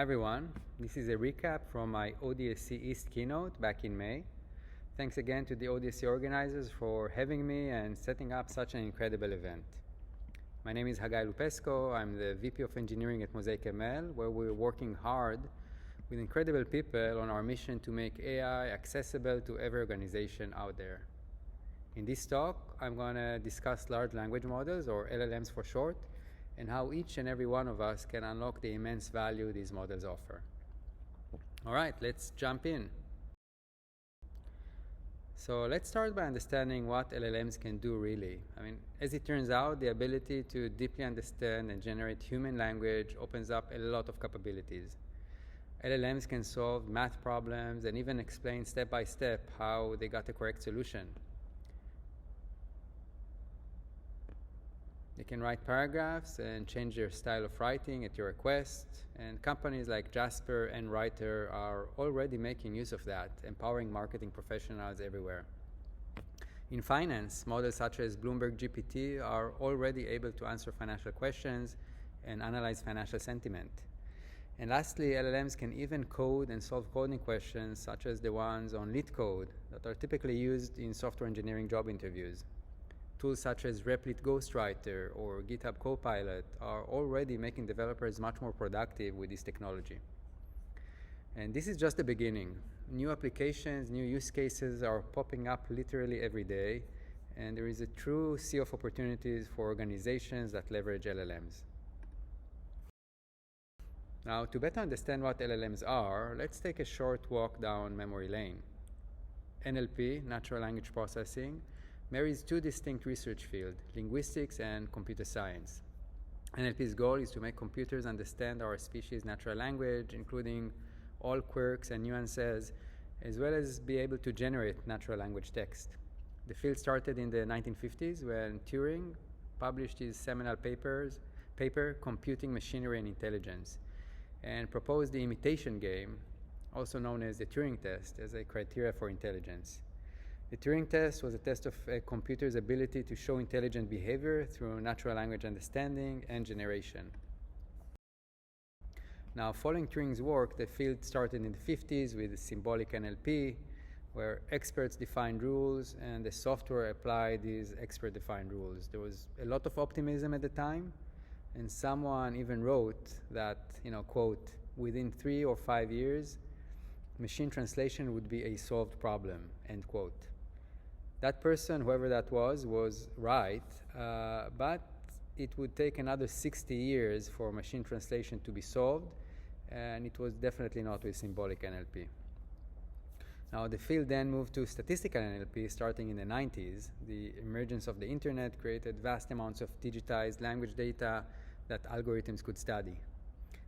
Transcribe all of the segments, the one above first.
Hi everyone, this is a recap from my ODSC East keynote back in May. Thanks again to the ODSC organizers for having me and setting up such an incredible event. My name is HAGAY LUPESKO. I'm the VP of Engineering at MosaicML, where we're working hard with incredible people on our mission to make AI accessible to every organization out there. In this talk, I'm going to discuss large language models, or LLMs for short, and how each and every one of us can unlock the immense value these models offer. All right, let's jump in. So let's start by understanding what LLMs can do really. As it turns out, the ability to deeply understand and generate human language opens up a lot of capabilities. LLMs can solve math problems and even explain step by step how they got the correct solution. They can write paragraphs and change their style of writing at your request, and companies like Jasper and Writer are already making use of that, empowering marketing professionals everywhere. In finance, models such as Bloomberg GPT are already able to answer financial questions and analyze financial sentiment. And lastly, LLMs can even code and solve coding questions such as the ones on LeetCode that are typically used in software engineering job interviews. Tools such as Replit Ghostwriter or GitHub Copilot are already making developers much more productive with this technology. And this is just the beginning. New applications, new use cases are popping up literally every day, and there is a true sea of opportunities for organizations that leverage LLMs. Now, to better understand what LLMs are, let's take a short walk down memory lane. NLP, natural language processing, marries two distinct research fields, linguistics and computer science. NLP's goal is to make computers understand our species' natural language, including all quirks and nuances, as well as be able to generate natural language text. The field started in the 1950s when Turing published his seminal paper, Computing Machinery and Intelligence, and proposed the imitation game, also known as the Turing test, as a criteria for intelligence. The Turing test was a test of a computer's ability to show intelligent behavior through natural language understanding and generation. Now, following Turing's work, the field started in the 50s with Symbolic NLP, where experts defined rules and the software applied these expert-defined rules. There was a lot of optimism at the time, and someone even wrote that, quote, within 3 or 5 years, machine translation would be a solved problem, end quote. That person, whoever that was right, but it would take another 60 years for machine translation to be solved, and it was definitely not with Symbolic NLP. Now, the field then moved to statistical NLP starting in the 90s. The emergence of the internet created vast amounts of digitized language data that algorithms could study.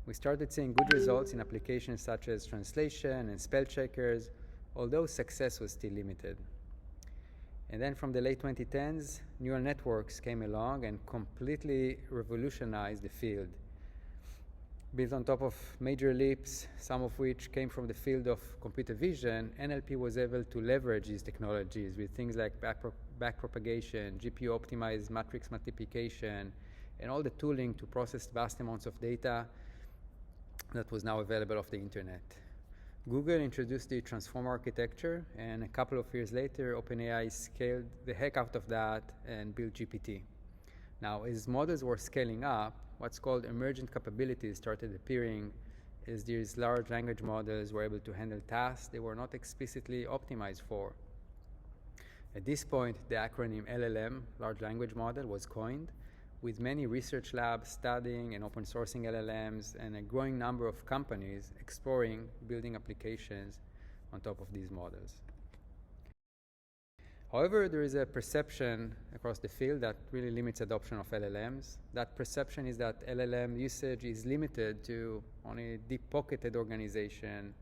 We started seeing good results in applications such as translation and spell checkers, although success was still limited. And then from the late 2010s, neural networks came along and completely revolutionized the field. Built on top of major leaps, some of which came from the field of computer vision, NLP was able to leverage these technologies with things like backpropagation, GPU-optimized matrix multiplication, and all the tooling to process vast amounts of data that was now available off the internet. Google introduced the transformer architecture, and a couple of years later, OpenAI scaled the heck out of that and built GPT. Now, as models were scaling up, what's called emergent capabilities started appearing as these large language models were able to handle tasks they were not explicitly optimized for. At this point, the acronym LLM, large language model, was coined, with many research labs studying and open sourcing LLMs and a growing number of companies exploring building applications on top of these models. However, there is a perception across the field that really limits adoption of LLMs. That perception is that LLM usage is limited to only deep-pocketed organizations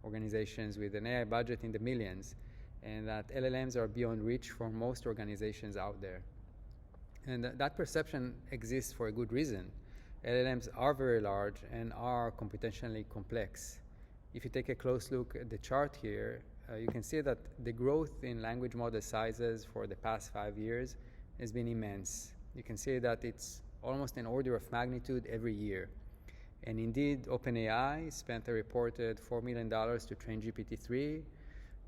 with an AI budget in the millions, and that LLMs are beyond reach for most organizations out there. And that perception exists for a good reason. LLMs are very large and are computationally complex. If you take a close look at the chart here, you can see that the growth in language model sizes for the past 5 years has been immense. You can see that it's almost an order of magnitude every year. And indeed, OpenAI spent a reported $4 million to train GPT-3.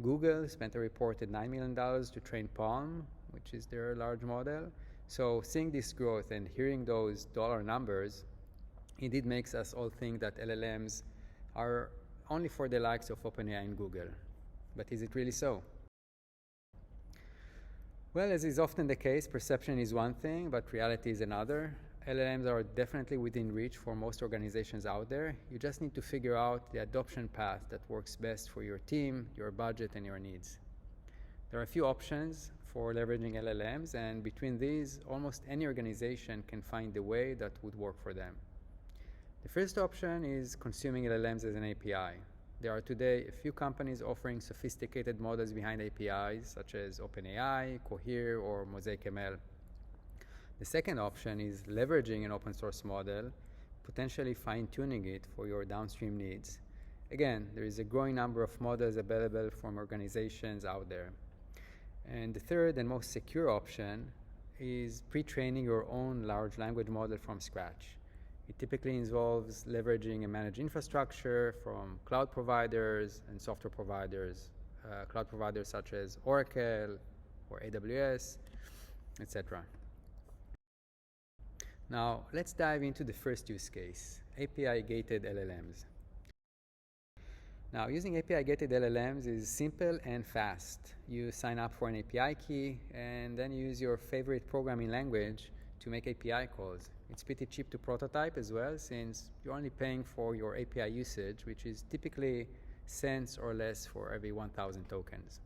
Google spent a reported $9 million to train Palm, which is their large model. So seeing this growth and hearing those dollar numbers, indeed makes us all think that LLMs are only for the likes of OpenAI and Google. But is it really so? Well, as is often the case, perception is one thing, but reality is another. LLMs are definitely within reach for most organizations out there. You just need to figure out the adoption path that works best for your team, your budget, and your needs. There are a few options for leveraging LLMs, and between these, almost any organization can find the way that would work for them. The first option is consuming LLMs as an API. There are today a few companies offering sophisticated models behind APIs, such as OpenAI, Cohere, or MosaicML. The second option is leveraging an open source model, potentially fine-tuning it for your downstream needs. Again, there is a growing number of models available from organizations out there. And the third and most secure option is pre-training your own large language model from scratch. It typically involves leveraging a managed infrastructure from cloud providers and software providers, cloud providers such as Oracle or AWS, etc. Now, let's dive into the first use case, API-gated LLMs. Now, using API-gated LLMs is simple and fast. You sign up for an API key and then use your favorite programming language to make API calls. It's pretty cheap to prototype as well, since you're only paying for your API usage, which is typically cents or less for every 1,000 tokens.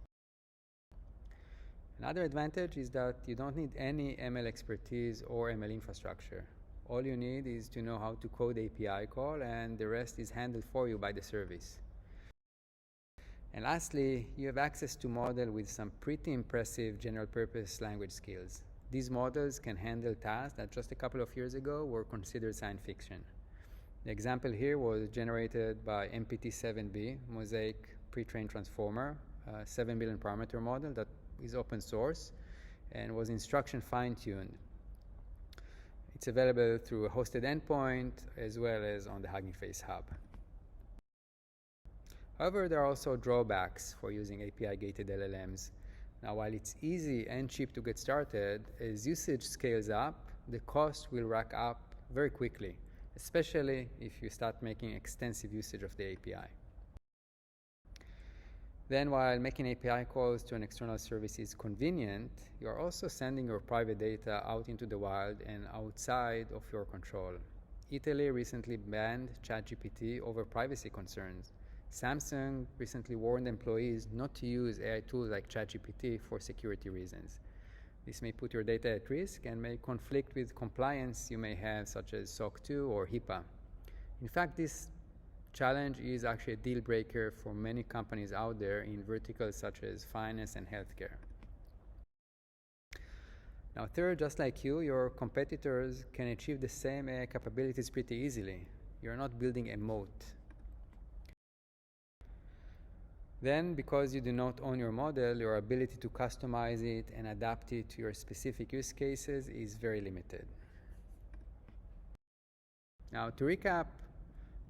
Another advantage is that you don't need any ML expertise or ML infrastructure. All you need is to know how to code the API call, and the rest is handled for you by the service. And lastly, you have access to models with some pretty impressive general purpose language skills. These models can handle tasks that just a couple of years ago were considered science fiction. The example here was generated by MPT-7B, Mosaic Pre-trained Transformer, a 7 billion parameter model that is open source and was instruction fine-tuned. It's available through a hosted endpoint as well as on the Hugging Face hub. However, there are also drawbacks for using API-gated LLMs. Now, while it's easy and cheap to get started, as usage scales up, the cost will rack up very quickly, especially if you start making extensive usage of the API. Then, while making API calls to an external service is convenient, you are also sending your private data out into the wild and outside of your control. Italy recently banned ChatGPT over privacy concerns. Samsung recently warned employees not to use AI tools like ChatGPT for security reasons. This may put your data at risk and may conflict with compliance you may have, such as SOC 2 or HIPAA. In fact, this challenge is actually a deal breaker for many companies out there in verticals such as finance and healthcare. Now, third, just like you, your competitors can achieve the same AI capabilities pretty easily. You're not building a moat. Then, because you do not own your model, your ability to customize it and adapt it to your specific use cases is very limited. Now, to recap,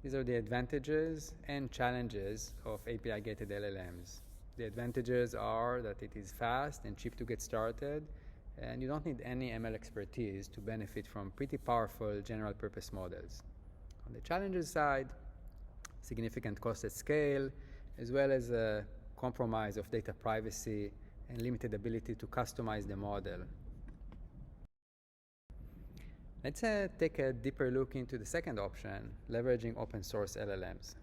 these are the advantages and challenges of API-gated LLMs. The advantages are that it is fast and cheap to get started, and you don't need any ML expertise to benefit from pretty powerful general-purpose models. On the challenges side, significant cost at scale, as well as a compromise of data privacy and limited ability to customize the model. Let's take a deeper look into the second option, leveraging open source LLMs.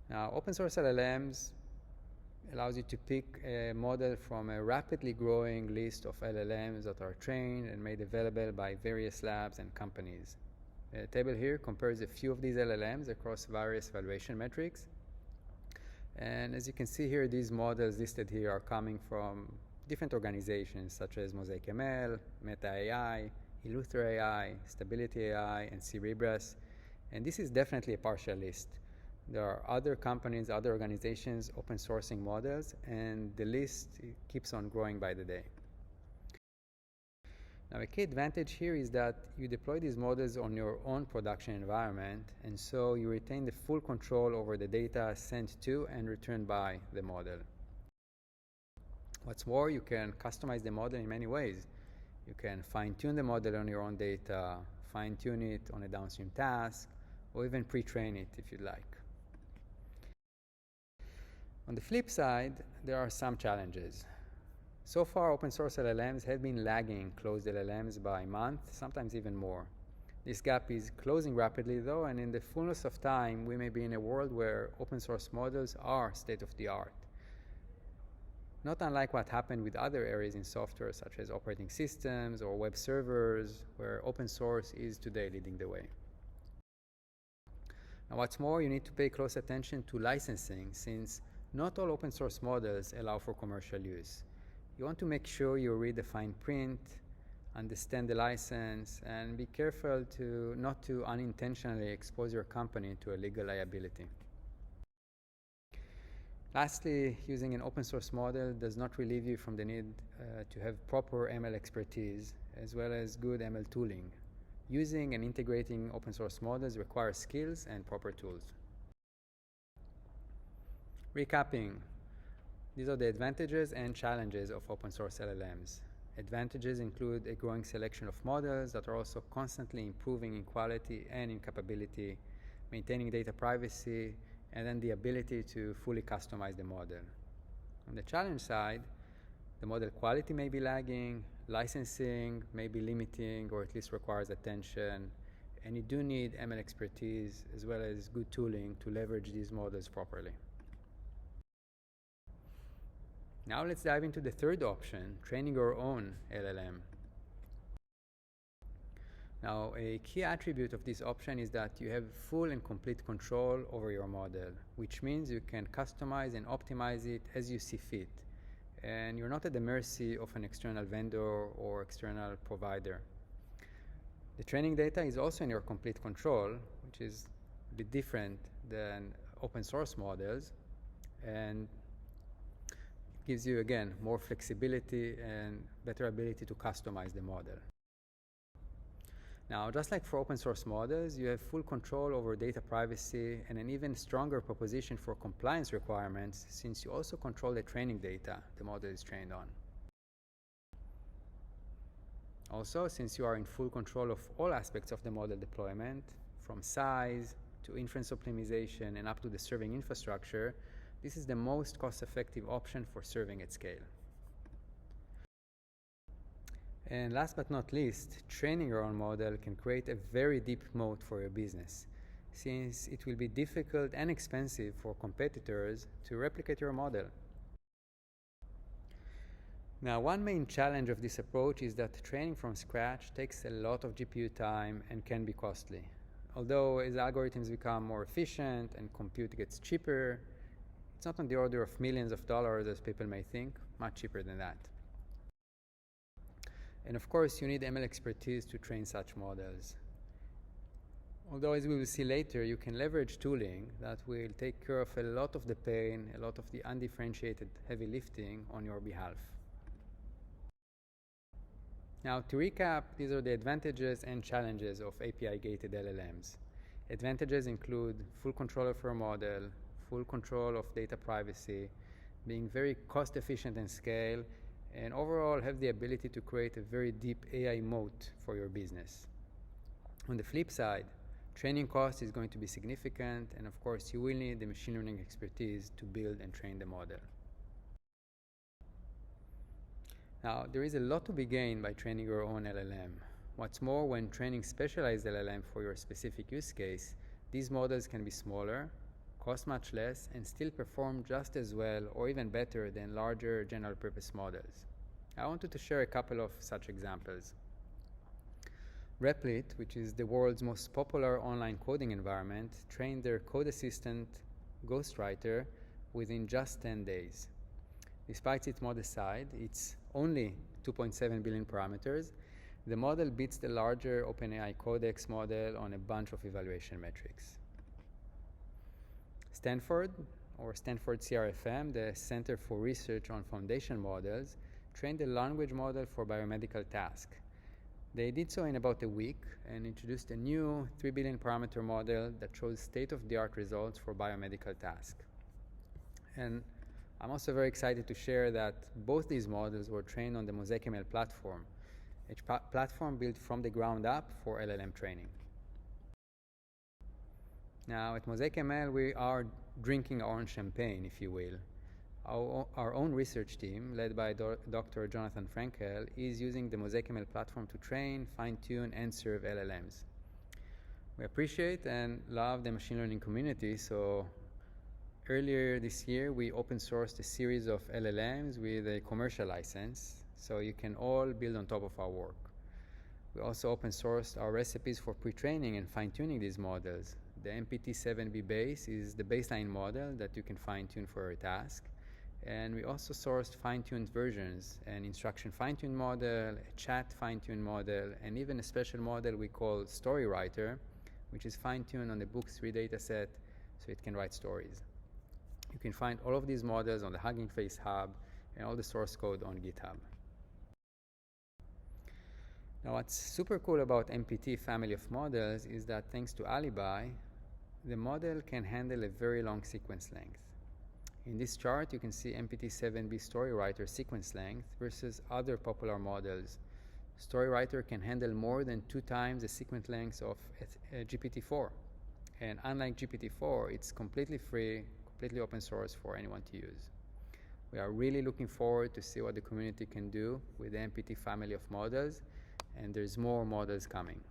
Now, open source LLMs allows you to pick a model from a rapidly growing list of LLMs that are trained and made available by various labs and companies. The table here compares a few of these LLMs across various valuation metrics. And as you can see here, these models listed here are coming from different organizations such as MosaicML, Meta AI, Illuthra AI, Stability AI, and Cerebras. And this is definitely a partial list. There are other companies, other organizations open sourcing models, and the list keeps on growing by the day. Now, a key advantage here is that you deploy these models on your own production environment, and so you retain the full control over the data sent to and returned by the model. What's more, you can customize the model in many ways. You can fine-tune the model on your own data, fine-tune it on a downstream task, or even pre-train it if you'd like. On the flip side, there are some challenges. So far, open source LLMs have been lagging closed LLMs by a month, sometimes even more. This gap is closing rapidly though, and in the fullness of time, we may be in a world where open source models are state of the art. Not unlike what happened with other areas in software, such as operating systems or web servers, where open source is today leading the way. Now, what's more, you need to pay close attention to licensing, since not all open source models allow for commercial use. You want to make sure you read the fine print, understand the license, and be careful not to unintentionally expose your company to a legal liability. Lastly, using an open source model does not relieve you from the need to have proper ML expertise as well as good ML tooling. Using and integrating open source models requires skills and proper tools. Recapping, these are the advantages and challenges of open source LLMs. Advantages include a growing selection of models that are also constantly improving in quality and in capability, maintaining data privacy, and then the ability to fully customize the model. On the challenge side, the model quality may be lagging, licensing may be limiting or at least requires attention, and you do need ML expertise as well as good tooling to leverage these models properly. Now let's dive into the third option, training your own LLM. Now, a key attribute of this option is that you have full and complete control over your model, which means you can customize and optimize it as you see fit, and you're not at the mercy of an external vendor or external provider. The training data is also in your complete control, which is a bit different than open source models, and gives you, again, more flexibility and better ability to customize the model. Now, just like for open source models, you have full control over data privacy and an even stronger proposition for compliance requirements, since you also control the training data the model is trained on. Also, since you are in full control of all aspects of the model deployment, from size to inference optimization and up to the serving infrastructure, this is the most cost-effective option for serving at scale. And last but not least, training your own model can create a very deep moat for your business, since it will be difficult and expensive for competitors to replicate your model. Now, one main challenge of this approach is that training from scratch takes a lot of GPU time and can be costly. Although as algorithms become more efficient and compute gets cheaper, it's not on the order of millions of dollars as people may think, much cheaper than that. And of course, you need ML expertise to train such models. Although, as we will see later, you can leverage tooling that will take care of a lot of the pain, a lot of the undifferentiated heavy lifting on your behalf. Now, to recap, these are the advantages and challenges of API-gated LLMs. Advantages include full control of your model, full control of data privacy, being very cost efficient and scale, and overall have the ability to create a very deep AI moat for your business. On the flip side, training cost is going to be significant, and of course you will need the machine learning expertise to build and train the model. Now, there is a lot to be gained by training your own LLM. What's more, when training specialized LLM for your specific use case, these models can be smaller, cost much less, and still perform just as well or even better than larger general purpose models. I wanted to share a couple of such examples. Replit, which is the world's most popular online coding environment, trained their code assistant Ghostwriter within just 10 days. Despite its modest size, it's only 2.7 billion parameters. The model beats the larger OpenAI Codex model on a bunch of evaluation metrics. Stanford, or Stanford CRFM, the Center for Research on Foundation Models, trained a language model for biomedical tasks. They did so in about a week and introduced a new 3 billion parameter model that shows state-of-the-art results for biomedical tasks. And I'm also very excited to share that both these models were trained on the MosaicML platform, a platform built from the ground up for LLM training. Now, at MosaicML, we are drinking our own champagne, if you will. Our own research team, led by Dr. Jonathan Frankel, is using the MosaicML platform to train, fine-tune, and serve LLMs. We appreciate and love the machine learning community, so earlier this year, we open-sourced a series of LLMs with a commercial license, so you can all build on top of our work. We also open-sourced our recipes for pre-training and fine-tuning these models. The MPT-7B base is the baseline model that you can fine-tune for your task. And we also sourced fine-tuned versions, an instruction fine-tune model, a chat fine-tune model, and even a special model we call StoryWriter, which is fine-tuned on the Book 3 dataset so it can write stories. You can find all of these models on the Hugging Face Hub and all the source code on GitHub. Now, what's super cool about MPT family of models is that thanks to Alibi, the model can handle a very long sequence length. In this chart, you can see MPT-7B StoryWriter sequence length versus other popular models. StoryWriter can handle more than 2 times the sequence length of GPT-4. And unlike GPT-4, it's completely free, completely open source for anyone to use. We are really looking forward to see what the community can do with the MPT family of models, and there's more models coming.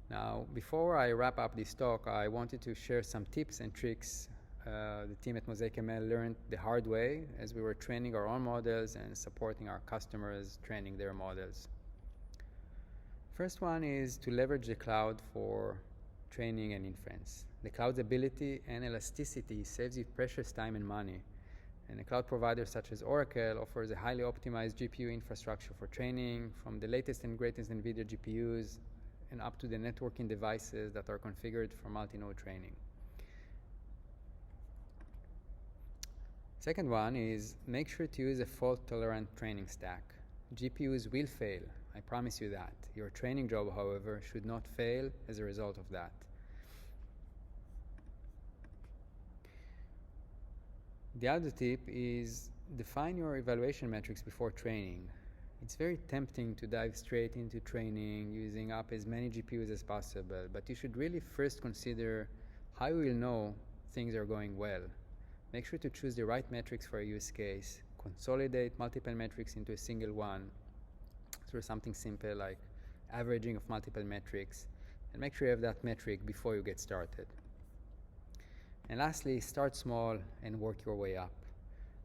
Now, before I wrap up this talk, I wanted to share some tips and tricks the team at MosaicML learned the hard way as we were training our own models and supporting our customers training their models. First one is to leverage the cloud for training and inference. The cloud's ability and elasticity saves you precious time and money. And a cloud provider such as Oracle offers a highly optimized GPU infrastructure for training, from the latest and greatest NVIDIA GPUs and up to the networking devices that are configured for multi-node training. Second one is make sure to use a fault-tolerant training stack. GPUs will fail, I promise you that. Your training job, however, should not fail as a result of that. The other tip is define your evaluation metrics before training. It's very tempting to dive straight into training using up as many GPUs as possible, but you should really first consider how you will know things are going well. Make sure to choose the right metrics for a use case. Consolidate multiple metrics into a single one through something simple like averaging of multiple metrics, and make sure you have that metric before you get started. And lastly, start small and work your way up.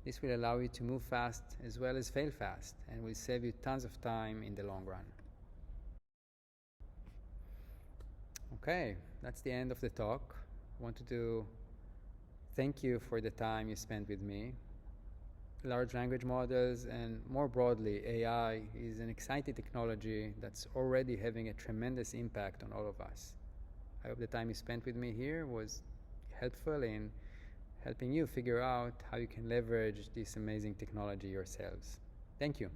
This will allow you to move fast as well as fail fast, and will save you tons of time in the long run. Okay, that's the end of the talk. I wanted to thank you for the time you spent with me. Large language models and more broadly AI is an exciting technology that's already having a tremendous impact on all of us. I hope the time you spent with me here was helpful in helping you figure out how you can leverage this amazing technology yourselves. Thank you.